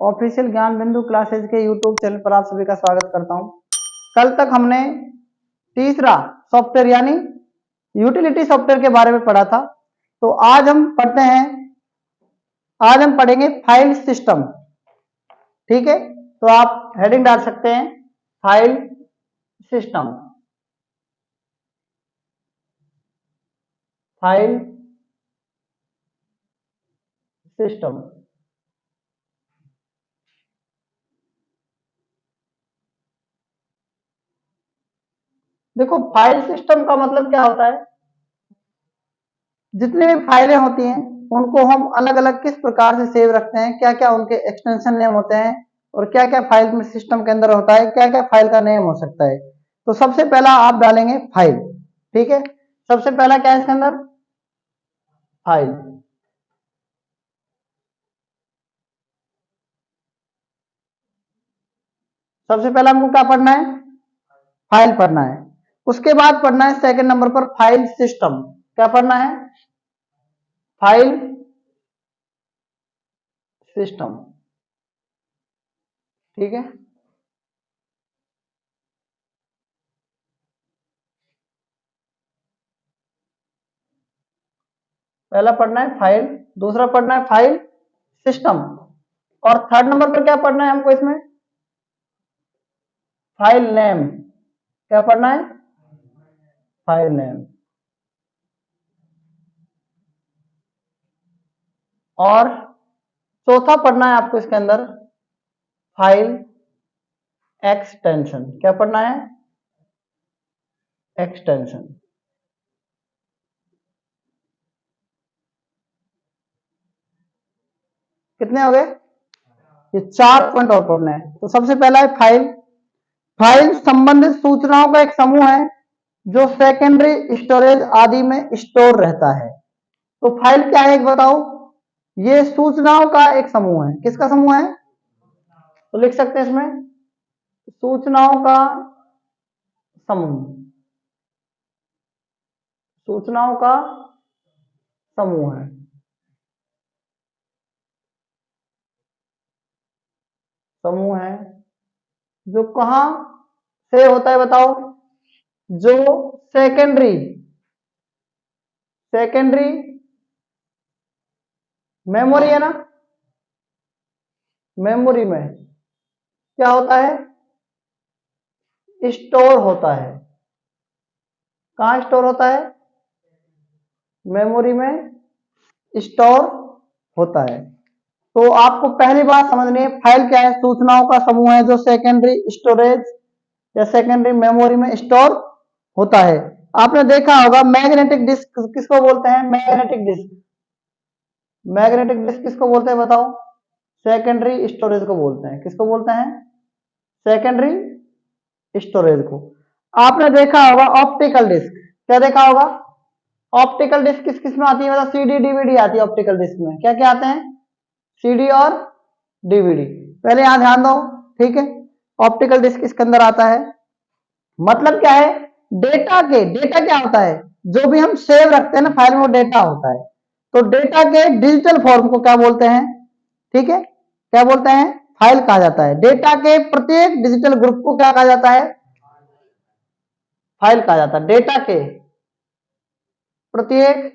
Official ज्ञान बिंदु classes के यूट्यूब चैनल पर आप सभी का स्वागत करता हूं। कल तक हमने तीसरा सॉफ्टवेयर यानी यूटिलिटी सॉफ्टवेयर के बारे में पढ़ा था। तो आज हम पढ़ेंगे फाइल सिस्टम। ठीक है, तो आप हेडिंग डाल सकते हैं फाइल सिस्टम। फाइल सिस्टम देखो, फाइल सिस्टम का मतलब क्या होता है, जितनी भी फाइलें होती हैं उनको हम अलग अलग किस प्रकार से सेव रखते हैं, क्या क्या उनके एक्सटेंशन नेम होते हैं और क्या क्या फाइल में सिस्टम के अंदर होता है, क्या क्या फाइल का नेम हो सकता है। तो सबसे पहला आप डालेंगे फाइल। ठीक है, सबसे पहला क्या है इसके अंदर, फाइल। सबसे पहला हमको क्या पढ़ना है, फाइल पढ़ना है। उसके बाद पढ़ना है सेकंड नंबर पर फाइल सिस्टम। क्या पढ़ना है, फाइल सिस्टम। ठीक है, पहला पढ़ना है फाइल, दूसरा पढ़ना है फाइल सिस्टम, और थर्ड नंबर पर क्या पढ़ना है हमको इसमें, फाइल नेम। क्या पढ़ना है, फाइल नेम। और चौथा पढ़ना है आपको इसके अंदर फाइल एक्सटेंशन। क्या पढ़ना है, एक्सटेंशन। कितने हो गए, ये 4 पॉइंट और पढ़ना है। तो सबसे पहला है फाइल। फाइल संबंधित सूचनाओं का एक समूह है जो सेकेंडरी स्टोरेज आदि में स्टोर रहता है। तो फाइल क्या है एक बताओ, ये सूचनाओं का एक समूह है। किसका समूह है, तो लिख सकते हैं इसमें सूचनाओं का समूह। सूचनाओं का समूह है। समूह है जो कहां से होता है बताओ, जो सेकेंडरी सेकेंडरी मेमोरी है ना, मेमोरी में क्या होता है, स्टोर होता है। कहां स्टोर होता है, मेमोरी में स्टोर होता है। तो आपको पहली बात समझनी है, फाइल क्या है, सूचनाओं का समूह है जो सेकेंडरी स्टोरेज या सेकेंडरी मेमोरी में स्टोर होता है। आपने देखा होगा मैग्नेटिक डिस्क किसको बोलते हैं, मैग्नेटिक डिस्क। मैग्नेटिक डिस्क किसको बोलते हैं बताओ, सेकेंडरी स्टोरेज को बोलते हैं। किसको बोलते हैं, सेकेंडरी स्टोरेज को। आपने देखा होगा ऑप्टिकल डिस्क। क्या देखा होगा, ऑप्टिकल डिस्क किस किस में आती है, मतलब सीडी डीवीडी आती है ऑप्टिकल डिस्क में। क्या क्या आते हैं, सीडी और डीवीडी। पहले यहां ध्यान दो, ठीक है। ऑप्टिकल डिस्क इसके अंदर आता है, मतलब क्या है, डेटा क्या होता है, जो भी हम सेव रखते हैं ना फाइल में, वो डेटा होता है। तो डेटा के डिजिटल फॉर्म को क्या बोलते हैं, ठीक है, क्या बोलते हैं, फाइल कहा जाता है। डेटा के प्रत्येक डिजिटल ग्रुप को क्या कहा जाता है, फाइल कहा जाता है। डेटा के प्रत्येक,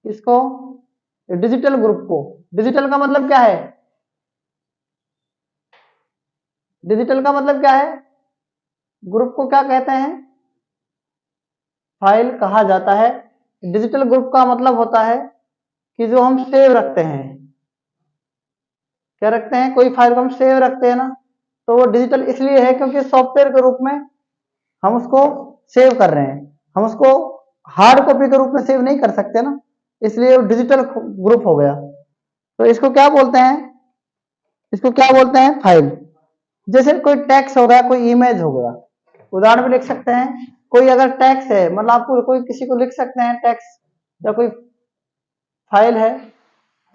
इसको डिजिटल ग्रुप को, डिजिटल का मतलब क्या है, डिजिटल का मतलब क्या है, ग्रुप को क्या कहते हैं, फाइल कहा जाता है। डिजिटल ग्रुप का मतलब होता है कि जो हम सेव रखते हैं, क्या रखते हैं, कोई फाइल को हम सेव रखते हैं ना, तो वो डिजिटल इसलिए है क्योंकि सॉफ्टवेयर के रूप में हम उसको सेव कर रहे हैं। हम उसको हार्ड कॉपी के रूप में सेव नहीं कर सकते ना, इसलिए वो डिजिटल ग्रुप हो गया। तो इसको क्या बोलते हैं, इसको क्या बोलते हैं, फाइल। जैसे कोई टेक्स्ट हो गया, कोई इमेज हो गया, उदाहरण भी लिख सकते हैं। कोई अगर टेक्स्ट है, मतलब आपको कोई किसी को लिख सकते हैं टेक्स्ट, या कोई फाइल है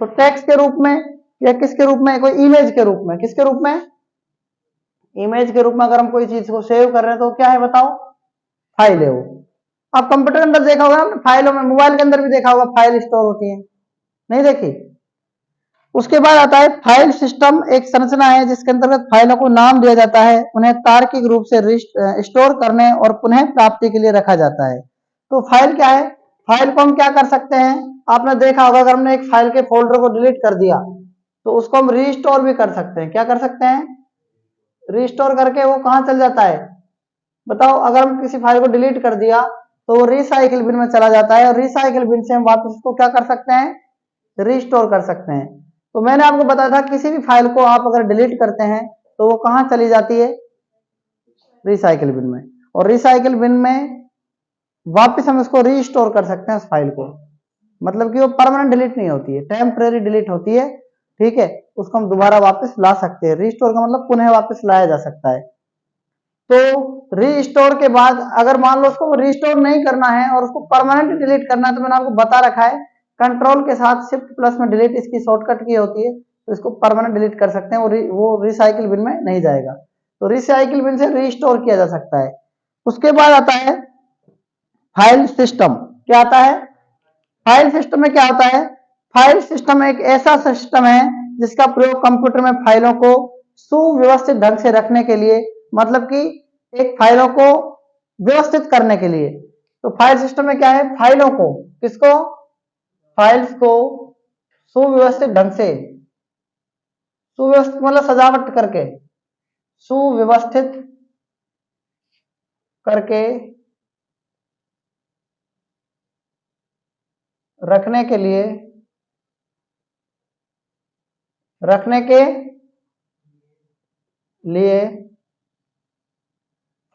तो टेक्स्ट के रूप में, या किसके रूप में, कोई इमेज के रूप में। किसके रूप में, इमेज के रूप में अगर हम कोई चीज को सेव कर रहे हैं तो क्या है बताओ, फाइल है वो। आप कंप्यूटर के अंदर देखा होगा ना फाइलों में, मोबाइल के अंदर भी देखा होगा फाइल स्टोर होती है, नहीं देखी, उसके बाद आता है फाइल सिस्टम। एक संरचना है जिसके अंतर्गत फाइलों को नाम दिया जाता है, उन्हें तार्किक रूप से स्टोर करने और पुनः प्राप्ति के लिए रखा जाता है। तो फाइल क्या है? फाइल को हम क्या कर सकते हैं, आपने देखा होगा अगर हमने एक फाइल के फोल्डर को डिलीट कर दिया तो उसको हम रीस्टोर भी कर सकते हैं। क्या कर सकते हैं? रीस्टोर करके वो कहाँ चल जाता है बताओ। अगर हम किसी फाइल को डिलीट कर दिया तो वो रिसाइकिल बिन में चला जाता है और रिसाइकिल बिन से हम वापस उसको क्या कर सकते हैं? रीस्टोर कर सकते हैं। तो मैंने आपको बताया था किसी भी फाइल को आप अगर डिलीट करते हैं तो वो कहाँ चली जाती है? रिसाइकिल बिन में। और रिसाइकिल बिन में वापस हम इसको रीस्टोर कर सकते हैं उस फाइल को, मतलब कि वो परमानेंट डिलीट नहीं होती है, टेम्परेरी डिलीट होती है। ठीक है, उसको हम दोबारा वापस ला सकते हैं। रीस्टोर का मतलब पुनः वापस लाया जा सकता है। तो रीस्टोर के बाद अगर मान लो उसको रीस्टोर नहीं करना है और उसको परमानेंट डिलीट करना है तो मैंने आपको बता रखा है कंट्रोल के साथ शिफ्ट प्लस में डिलीट इसकी शॉर्टकट की होती है, तो इसको परमानेंट डिलीट कर सकते हैं। वो रिसाइकिल बिन में नहीं जाएगा, तो रिसाइकिल बिन से रीस्टोर किया जा सकता है। उसके बाद आता है फाइल सिस्टम। क्या आता है? फाइल सिस्टम में क्या होता है? फाइल सिस्टम एक ऐसा सिस्टम है जिसका प्रयोग कंप्यूटर में फाइलों को सुव्यवस्थित ढंग से रखने के लिए, मतलब कि एक फाइलों को व्यवस्थित करने के लिए। तो फाइल सिस्टम में क्या है? फाइलों को, किसको? फाइल्स को सुव्यवस्थित ढंग से, सुव्यवस्थित मतलब सजावट करके, सुव्यवस्थित करके रखने के लिए,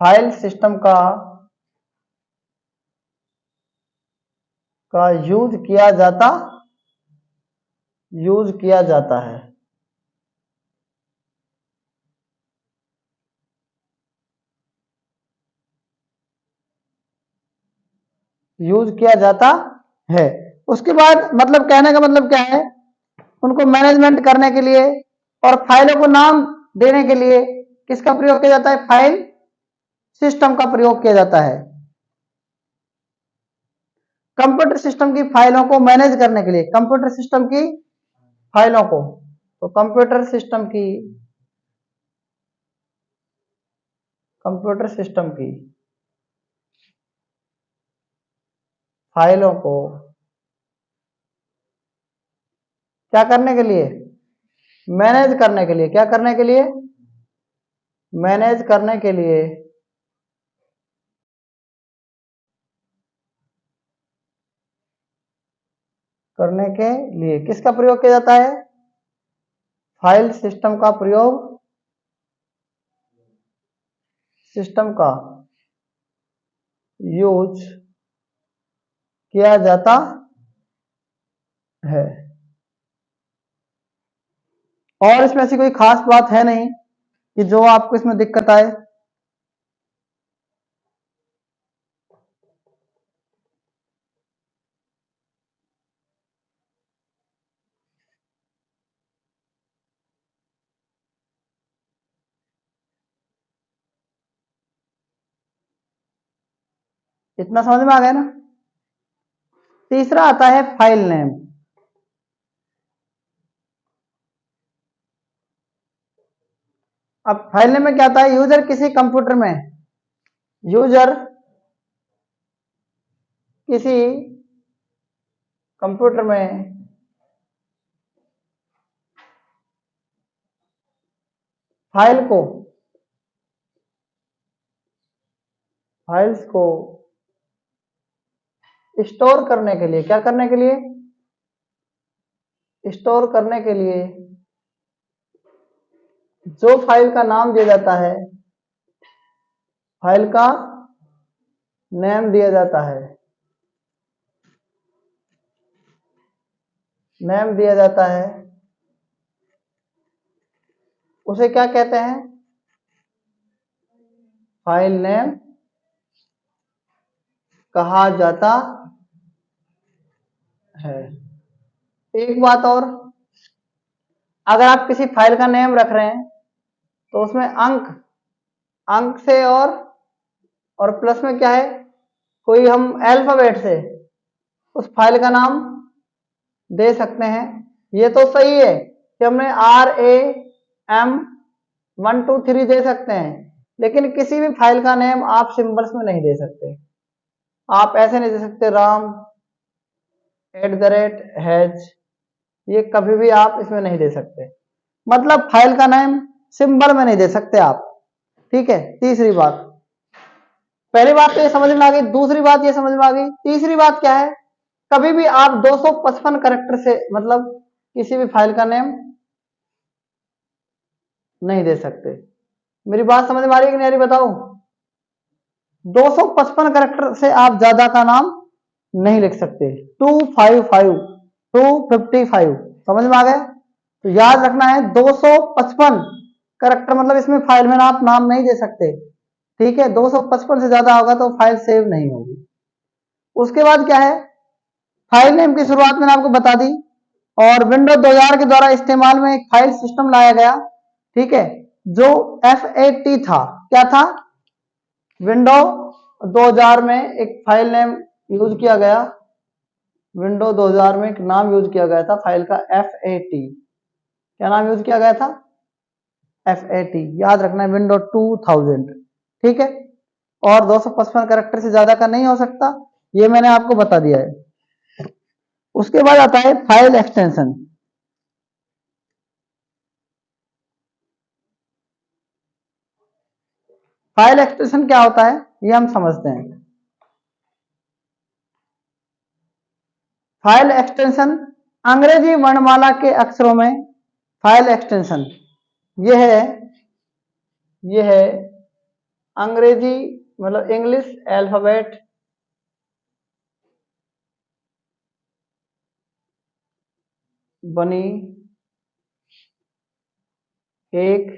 फाइल सिस्टम का यूज किया जाता है। यूज किया जाता है। उसके बाद मतलब कहने का मतलब क्या है, उनको मैनेजमेंट करने के लिए और फाइलों को नाम देने के लिए किसका प्रयोग किया जाता है? फाइल सिस्टम का प्रयोग किया जाता है। कंप्यूटर सिस्टम की फाइलों को मैनेज करने के लिए, कंप्यूटर सिस्टम की फाइलों को, तो कंप्यूटर सिस्टम की फाइलों को क्या करने के लिए? मैनेज करने के लिए। क्या करने के लिए? मैनेज करने के लिए किसका प्रयोग किया जाता है? फाइल सिस्टम का प्रयोग, सिस्टम का यूज किया जाता है। और इसमें ऐसी कोई खास बात है नहीं कि जो आपको इसमें दिक्कत आए। इतना समझ में आ गया ना? तीसरा आता है फाइल नेम। अब फाइल नेम में क्या आता है? यूजर किसी कंप्यूटर में, यूजर किसी कंप्यूटर में फाइल्स को स्टोर करने के लिए, क्या करने के लिए? स्टोर करने के लिए जो फाइल का नाम दिया जाता है, फाइल का नेम दिया जाता है, नेम दिया जाता है, उसे क्या कहते हैं? फाइल नेम कहा जाता है। एक बात और, अगर आप किसी फाइल का नेम रख रहे हैं तो उसमें अंक से और प्लस में क्या है, कोई हम अल्फाबेट से उस फाइल का नाम दे सकते हैं। ये तो सही है, कि हमने RAM123 दे सकते हैं, लेकिन किसी भी फाइल का नेम आप सिंबल्स में नहीं दे सकते। आप ऐसे नहीं दे सकते RAM@H, ये कभी भी आप इसमें नहीं दे सकते। मतलब फाइल का नेम सिंबल में नहीं दे सकते आप। ठीक है, तीसरी बात, पहली बात तो ये समझ में आ गई, दूसरी बात ये समझ में आ गई, तीसरी बात क्या है, कभी भी आप 255 कैरेक्टर से मतलब किसी भी फाइल का नेम नहीं दे सकते। मेरी बात समझ में आ रही है कि नहीं आ रही बताओ? 255 कैरेक्टर से आप ज्यादा का नाम नहीं लिख सकते। 255 255 समझ में आ गया? तो याद रखना है 255 कैरेक्टर, मतलब इसमें फाइल में आप नाम नहीं दे सकते। ठीक है, 255 से ज्यादा होगा तो फाइल सेव नहीं होगी। उसके बाद क्या है, फाइल नेम की शुरुआत मैंने आपको बता दी, और विंडोज 2000 के द्वारा इस्तेमाल में एक फाइल सिस्टम लाया गया। ठीक है, जो FAT था। क्या था? विंडो 2000 में एक फाइल नेम यूज किया गया, विंडो 2000 में एक नाम यूज किया गया था फाइल का FAT। क्या नाम यूज किया गया था? FAT। याद रखना है, विंडो 2000। ठीक है, और 255 कैरेक्टर से ज्यादा का नहीं हो सकता, ये मैंने आपको बता दिया है। उसके बाद आता है फाइल एक्सटेंशन। फाइल एक्सटेंशन क्या होता है ये हम समझते हैं। फाइल एक्सटेंशन अंग्रेजी वर्णमाला के अक्षरों में फाइल एक्सटेंशन यह है अंग्रेजी मतलब इंग्लिश अल्फाबेट बनी एक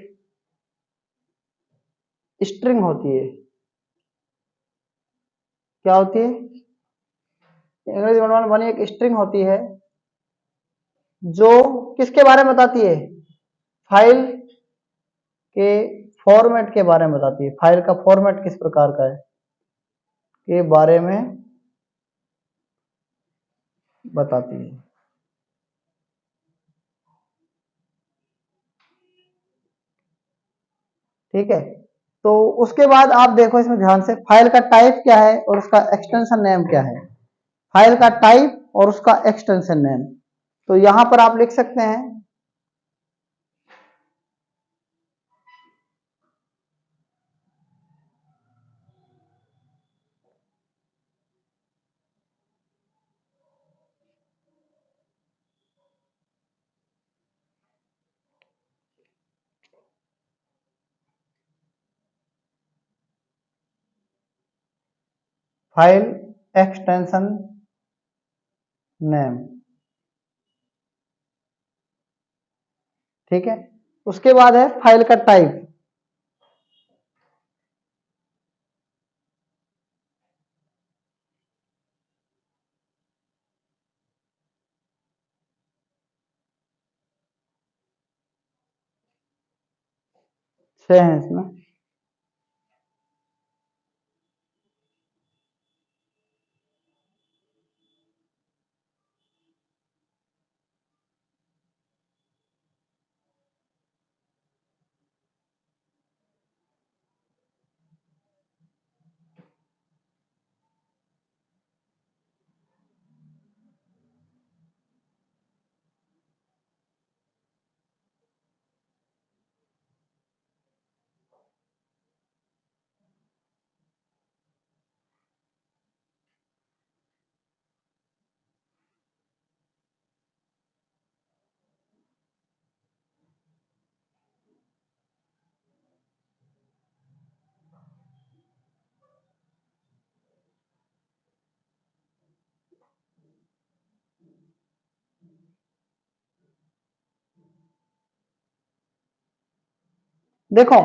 स्ट्रिंग होती है। क्या होती है? अंग्रेजी वर्णमाला बनी एक स्ट्रिंग होती है जो किसके बारे में बताती है? फाइल के फॉर्मेट के बारे में बताती है। फाइल का फॉर्मेट किस प्रकार का है के बारे में बताती है। ठीक है, तो उसके बाद आप देखो इसमें ध्यान से, फाइल का टाइप क्या है और उसका एक्सटेंशन नेम क्या है। फाइल का टाइप और उसका एक्सटेंशन नेम, तो यहां पर आप लिख सकते हैं फाइल एक्सटेंशन नेम। ठीक है, उसके बाद है फाइल का टाइप। छह है इसमें। देखो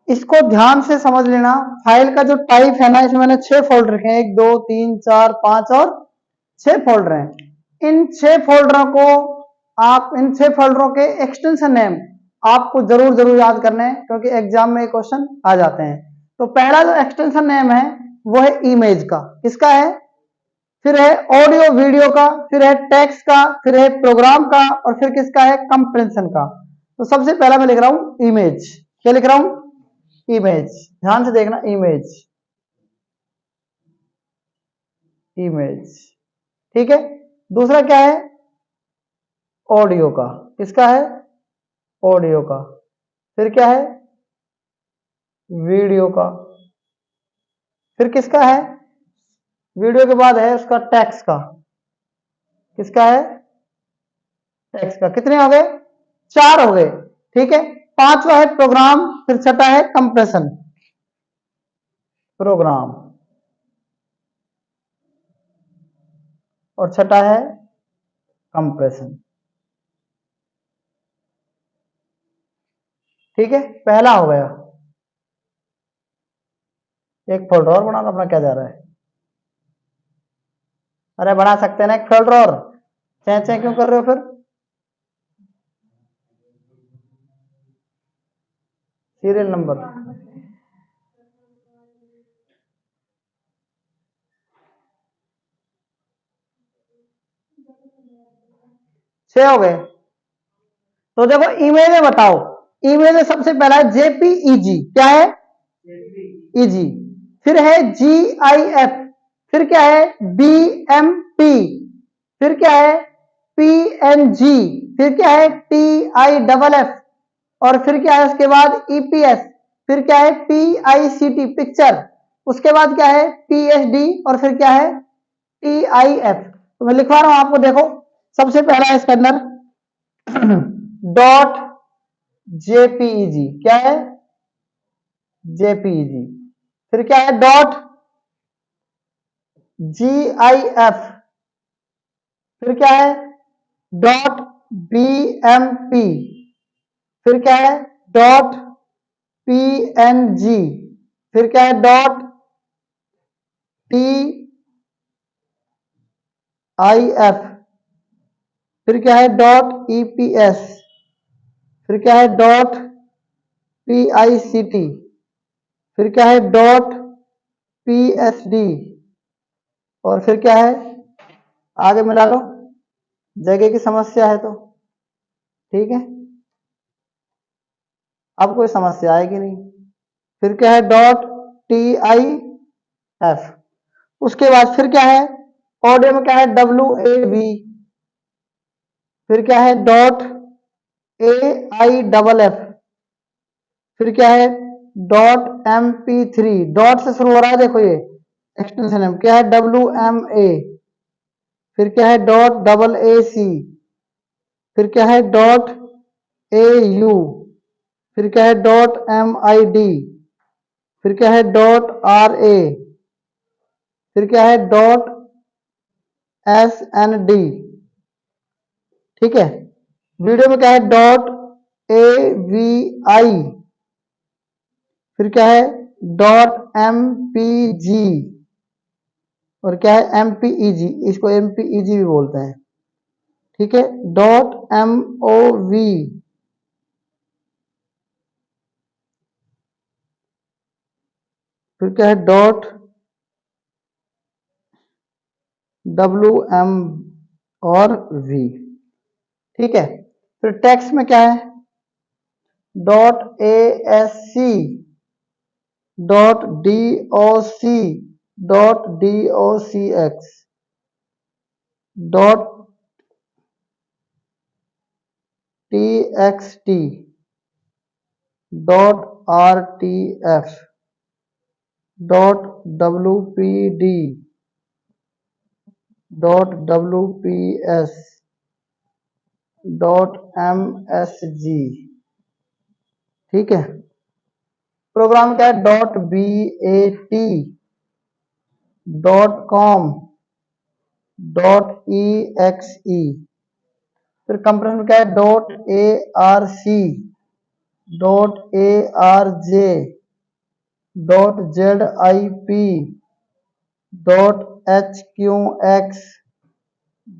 इसको ध्यान से समझ लेना, फाइल का जो टाइप है ना, इसमें मैंने 6 फोल्डर रखे हैं, 1 2 3 4 5 और 6 फोल्डर हैं। इन 6 फोल्डरों को आप, इन 6 फोल्डरों के एक्सटेंशन नेम आपको जरूर जरूर याद करने हैं, क्योंकि एग्जाम में क्वेश्चन आ जाते हैं। तो पहला जो एक्सटेंशन नेम है वो है इमेज का। किसका है? फिर है ऑडियो वीडियो का, फिर है टेक्स्ट का, फिर है प्रोग्राम का, और फिर किसका है, कंप्रेशन का। तो सबसे पहला मैं लिख रहा हूं इमेज। क्या लिख रहा हूं, इमेज। ध्यान से देखना, इमेज, इमेज, ठीक है। दूसरा क्या है, ऑडियो का। किसका है, ऑडियो का। फिर क्या है, वीडियो का। फिर किसका है, वीडियो के बाद है उसका टेक्स्ट का। किसका है, टेक्स्ट का। कितने हो गए, 4 हो गए, ठीक है। पांचवा है प्रोग्राम, फिर छठा है कंप्रेशन, प्रोग्राम, और छठा है कंप्रेशन, ठीक है। पहला हो गया। एक फोल्डर और बना लो अपना, क्या जा रहा है। अरे बना सकते हैं ना एक फोल्डर और, चै चै क्यों कर रहे हो फिर। सीरियल नंबर, 6 हो गए। तो देखो ईमेल में बताओ, ईमेल में सबसे पहला है जेपीईजी। क्या है, ईजी। फिर है जीआईएफ। फिर क्या है, बीएमपी। फिर क्या है, पीएनजी। फिर क्या है, टीआईएफ। और फिर क्या है उसके बाद, ईपीएस। फिर क्या है, पीआईसीटी, पिक्चर। उसके बाद क्या है, पीएचडी। और फिर क्या है, टीआईएफ। तो मैं लिखवा रहा हूं आपको, देखो। सबसे पहला है इसके अंदर डॉट जेपीईजी। क्या है, जेपीईजी। फिर क्या है, डॉट जीआईएफ। फिर क्या है, डॉट बीएमपी। फिर क्या है, डॉट पीएनजी। फिर क्या है, डॉट टीआईएफ। फिर क्या है, डॉट ईपीएस। फिर क्या है, डॉट पीआईसीटी। फिर क्या है, डॉट पीएसडी। और फिर क्या है, आगे मिला लो, जगह की समस्या है तो, ठीक है। अब कोई समस्या आएगी नहीं। फिर क्या है, डॉट टीआईएफ। उसके बाद फिर क्या है, ऑडियो में क्या है, डब्ल्यूएवी। फिर क्या है, डॉट एआईएफ। फिर क्या है, डॉट MP3। डॉट से शुरू हो रहा है, देखो ये एक्सटेंशन है। क्या है, WMA। फिर क्या है, डॉट AAC। फिर क्या है, डॉट AU। फिर क्या है, डॉट MID। फिर क्या है, डॉट RA। फिर क्या है, डॉट SND, ठीक है। वीडियो में क्या है, डॉट AVI। फिर क्या है, डॉट MPG। और क्या है, MPEG। इसको MPEG भी बोलते हैं, ठीक है। Dot MOV। फिर क्या है, डॉट WM और V, ठीक है। फिर टेक्स्ट में क्या है, dot ASC, dot DOC, dot DOCX, dot TXT, dot RTF, dot WPD, dot WPS, dot MSG, ठीक है। प्रोग्राम क्या है, dot BAT, dot com, dot EXE। फिर कंप्रेशन में क्या है, dot ARC, dot ARJ, dot ZIP, dot HQX,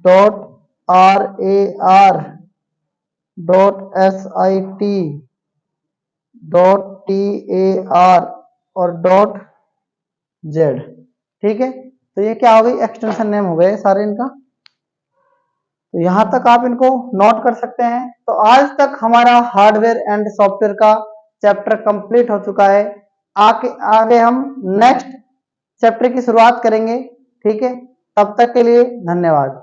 dot RAR, dot SIT, dot TAR और dot Z, ठीक है। तो ये क्या हो गई, एक्सटेंशन नेम हो गए सारे इनका। तो यहां तक आप इनको नोट कर सकते हैं। तो आज तक हमारा हार्डवेयर एंड सॉफ्टवेयर का चैप्टर कंप्लीट हो चुका है। आगे हम नेक्स्ट चैप्टर की शुरुआत करेंगे। ठीक है, तब तक के लिए धन्यवाद।